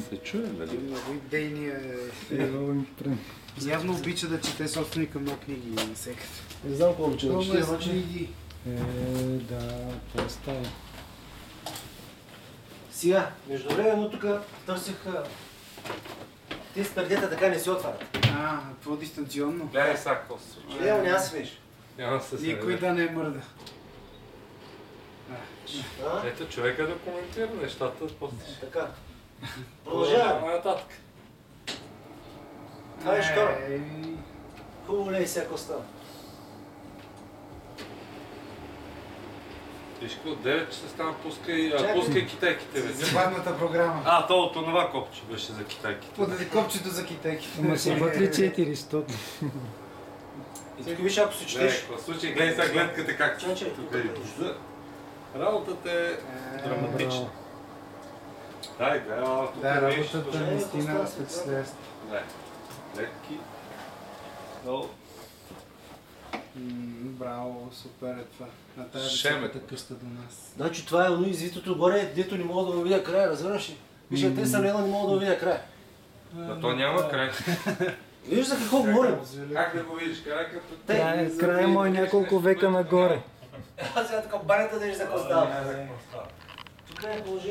се чуе, нали? Много идейни Явно обича да чете собственика много книги и всекът. Не знам какво обича да чете, Много обаче. книги. Да, това става. Сега, междувременно тук търсих... Те с пердета така не се отварят. Какво дистанционно? Гледай сега какво се случва. Няма, няма се виж. Няма се Никой да не мърда. Ето човека да коментира нещата, после ще... Така. Продължаваме. Нататък. Това е шкара. Хубаво ли е всяко става? Виж какво, 9 часа стана, пускай китайките. Бе. Забавната програма. То от това копче беше за китайките. Подаде копчето за китайките. Ама са вътре 400. И тук виж, ако се четеш... В случай, гледай сега гледката как Чакай, тук е. Работата е драматична. Дай, тук Да, виж. работата наистина впечатляща. Дай, гледки. Долу. Браво, супер е това. На тази Шемет. високата къща до нас. Значи това е извитото горе, дето не мога да му видя края, разбираш ли? Виж, те са не мога да му видя края. То няма край. Виж за какво говорим? Как да го видиш край като... Края му е няколко века нагоре. Аз сега така банята да виж за какво става. Тук е положение.